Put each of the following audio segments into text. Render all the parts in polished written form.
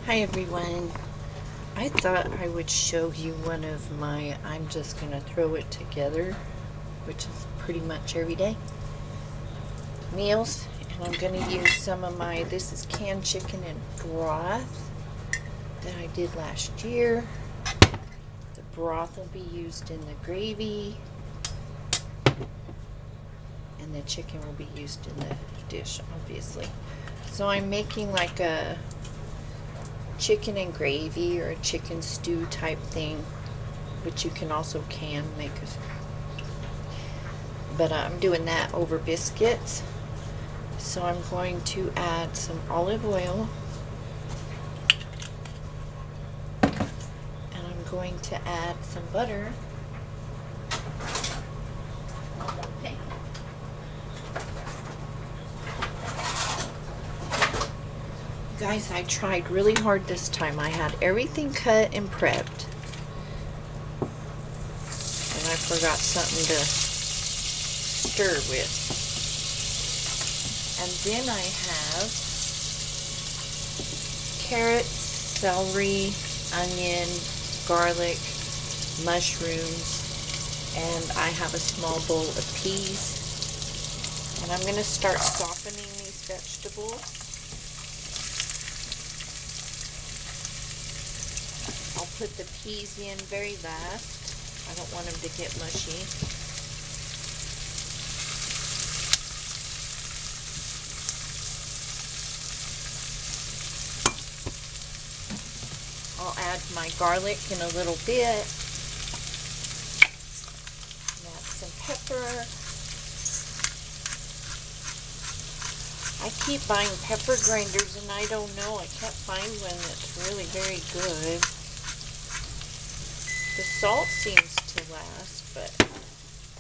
Hi everyone. I thought I would show you one of my I'm just gonna throw it together, which is pretty much every day, meals. And I'm gonna use some of this is canned chicken and broth that I did last year. The broth will be used in the gravy, and the chicken will be used in the dish, obviously. So I'm making like a chicken and gravy or a chicken stew type thing, which you can also make but I'm doing that over biscuits. So I'm going to add some olive oil, and I'm going to add some butter. Okay. Guys, I tried really hard this time. I had everything cut and prepped, and I forgot something to stir with. And then I have carrots, celery, onion, garlic, mushrooms, and I have a small bowl of peas. And I'm going to start softening these vegetables. I'll put the peas in very last. I don't want them to get mushy. I'll add my garlic in a little bit. Add some pepper. I keep buying pepper grinders and I don't know, I can't find one that's really very good. The salt seems to last, but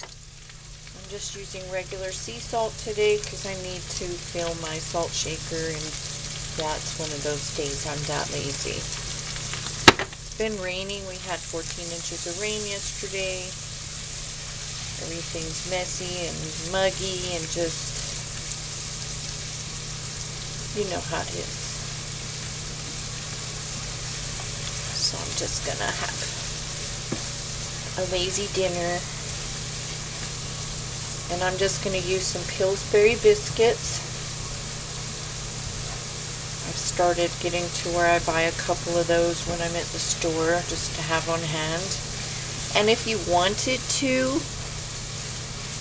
I'm just using regular sea salt today because I need to fill my salt shaker, and that's one of those days I'm that lazy. It's been raining. We had 14 inches of rain yesterday. Everything's messy and muggy and just, you know how it is. So I'm just gonna have a lazy dinner, and I'm just going to use some Pillsbury biscuits. I've started getting to where I buy a couple of those when I'm at the store just to have on hand. And if you wanted to,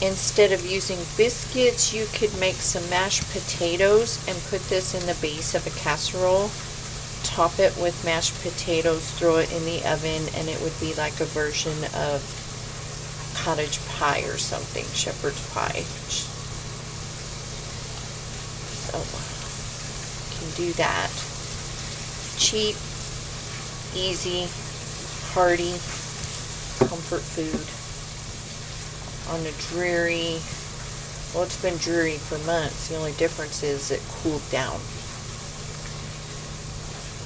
instead of using biscuits, you could make some mashed potatoes and put this in the base of a casserole. Top it with mashed potatoes, throw it in the oven, and it would be like a version of cottage pie or something, shepherd's pie. So, you can do that. Cheap, easy, hearty, comfort food on a dreary, well, it's been dreary for months. The only difference is it cooled down.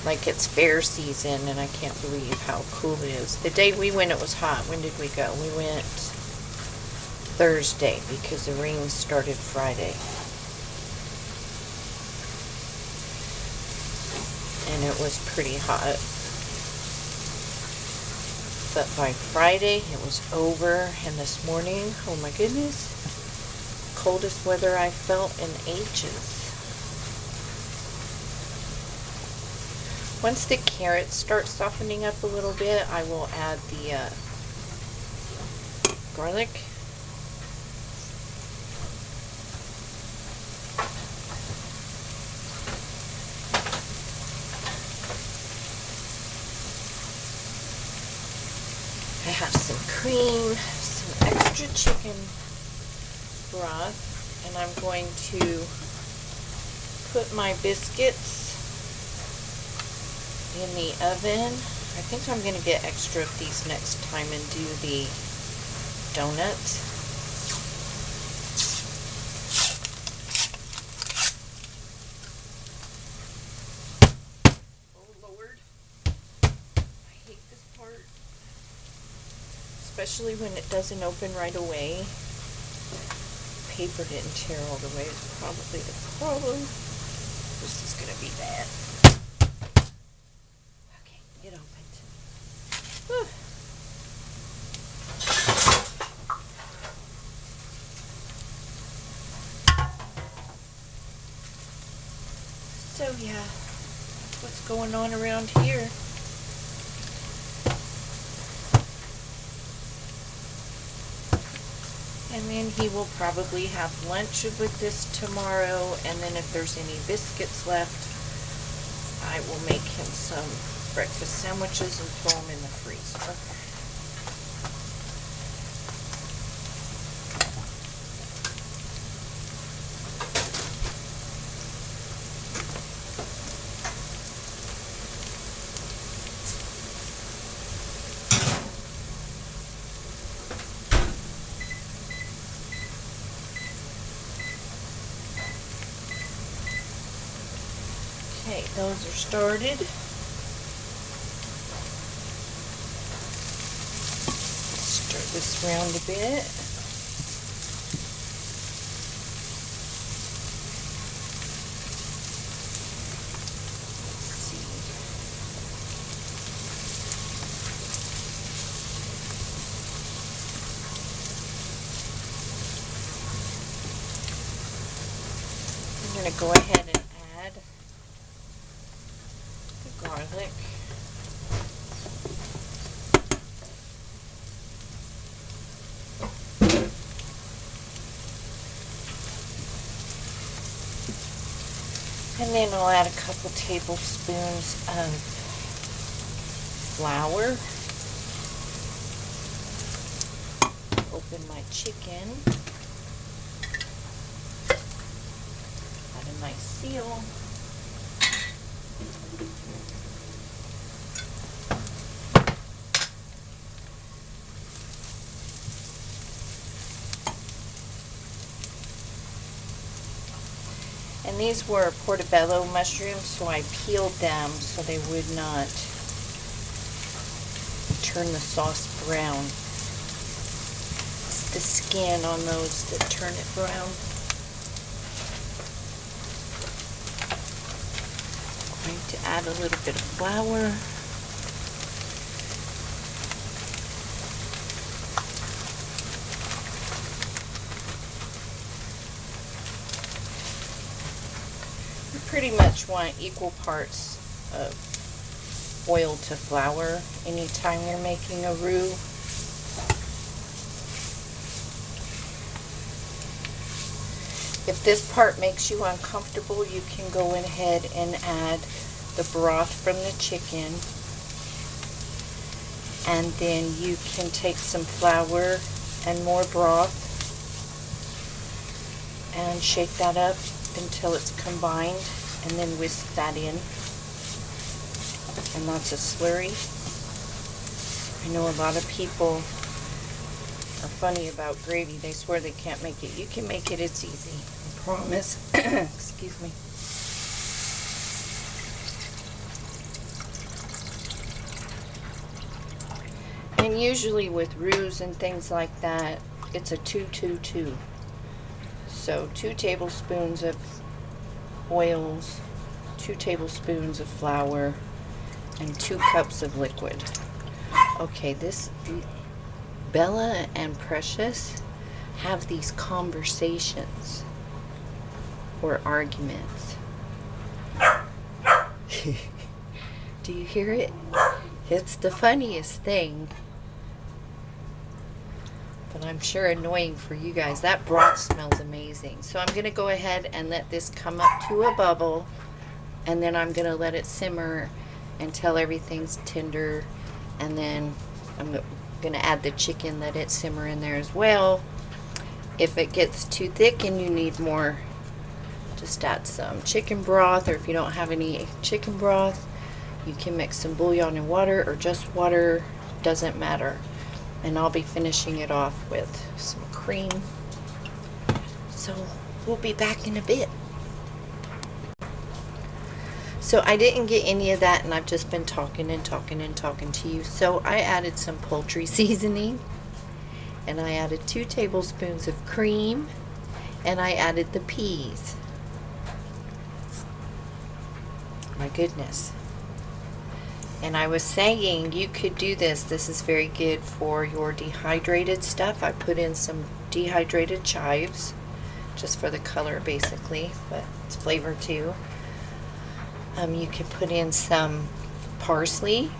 Like it's fair season, and I can't believe how cool it is. The day we went, it was hot. When did we go? We went Thursday because the rain started Friday. And it was pretty hot. But by Friday, it was over. And this morning, oh my goodness, coldest weather I felt in ages. Once the carrots start softening up a little bit, I will add the garlic. I have some cream, some extra chicken broth, and I'm going to put my biscuits in the oven. I think I'm going to get extra of these next time and do the donuts. Oh Lord, I hate this part, especially when it doesn't open right away. Paper didn't tear all the way, is probably the problem. This is going to be bad. So yeah, what's going on around here. And then he will probably have lunch with this tomorrow, and then if there's any biscuits left, I will make him some breakfast sandwiches and throw them in the freezer. Okay, those are started. Stir this around a bit. Let's see. I'm going to go ahead and add garlic. And then I'll add a couple tablespoons of flour. Open my chicken. Add a nice seal. And these were portobello mushrooms, so I peeled them so they would not turn the sauce brown. It's the skin on those that turn it brown. I'm going to add a little bit of flour. Pretty much want equal parts of oil to flour anytime you're making a roux. If this part makes you uncomfortable, you can go ahead and add the broth from the chicken, and then you can take some flour and more broth and shake that up until it's combined, and then whisk that in, and that's a slurry. I know a lot of people are funny about gravy. They swear they can't make it. You can make it. It's easy. I promise. Excuse me. And usually with roux and things like that, it's a 2-2-2. So 2 tablespoons of oils, 2 tablespoons of flour, and 2 cups of liquid. Okay, Bella and Precious have these conversations or arguments. Do you hear it? It's the funniest thing. But I'm sure annoying for you guys. That broth smells amazing. So I'm going to go ahead and let this come up to a bubble, and then I'm going to let it simmer until everything's tender, and then I'm going to add the chicken, let it simmer in there as well. If it gets too thick and you need more, just add some chicken broth, or if you don't have any chicken broth, you can mix some bouillon and water, or just water, doesn't matter. And I'll be finishing it off with some cream. So we'll be back in a bit. So I didn't get any of that, and I've just been talking and talking and talking to you. So I added some poultry seasoning, and I added 2 tablespoons of cream, and I added the peas. My goodness. And I was saying you could do this. This is very good for your dehydrated stuff. I put in some dehydrated chives just for the color basically, but it's flavor too. You could put in some parsley.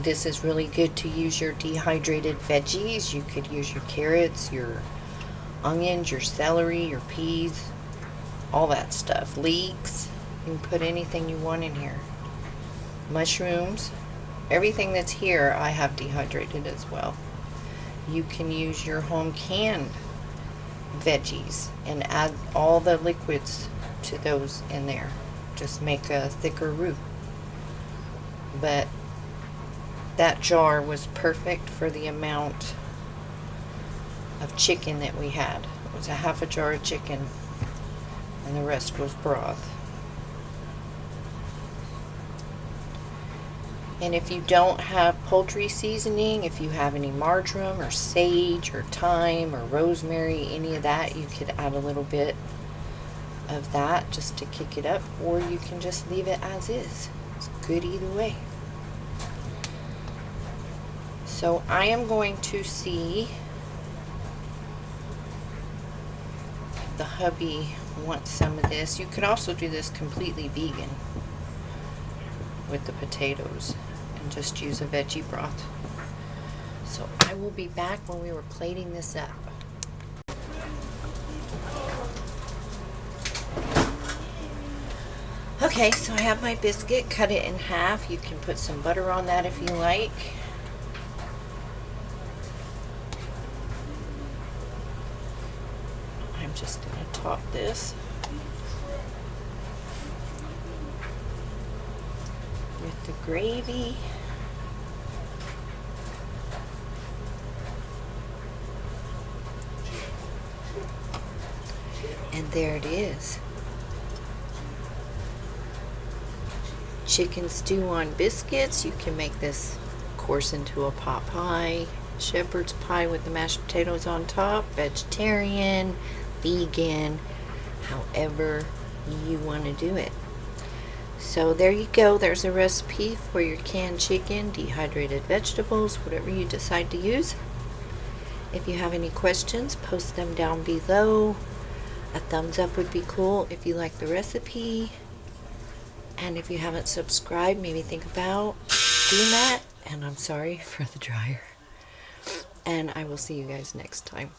This is really good to use your dehydrated veggies. You could use your carrots, your onions, your celery, your peas, all that stuff. Leeks. You can put anything you want in here. Mushrooms. Everything that's here I have dehydrated as well. You can use your home canned veggies and add all the liquids to those in there. Just make a thicker roux. But that jar was perfect for the amount of chicken that we had. It was a half a jar of chicken and the rest was broth. And if you don't have poultry seasoning, if you have any marjoram or sage or thyme or rosemary, any of that, you could add a little bit of that just to kick it up, or you can just leave it as is. It's good either way. So I am going to see if the hubby wants some of this. You could also do this completely vegan with the potatoes and just use a veggie broth. So I will be back when we were plating this up. Okay, so I have my biscuit, cut it in half. You can put some butter on that if you like. I'm just going to top this with the gravy. And there it is. Chicken stew on biscuits. You can make this, of course, into a pot pie, shepherd's pie with the mashed potatoes on top, vegetarian, vegan, however you want to do it. So there you go. There's a recipe for your canned chicken, dehydrated vegetables, whatever you decide to use. If you have any questions, post them down below. A thumbs up would be cool if you like the recipe. And if you haven't subscribed, maybe think about doing that. And I'm sorry for the dryer. And I will see you guys next time.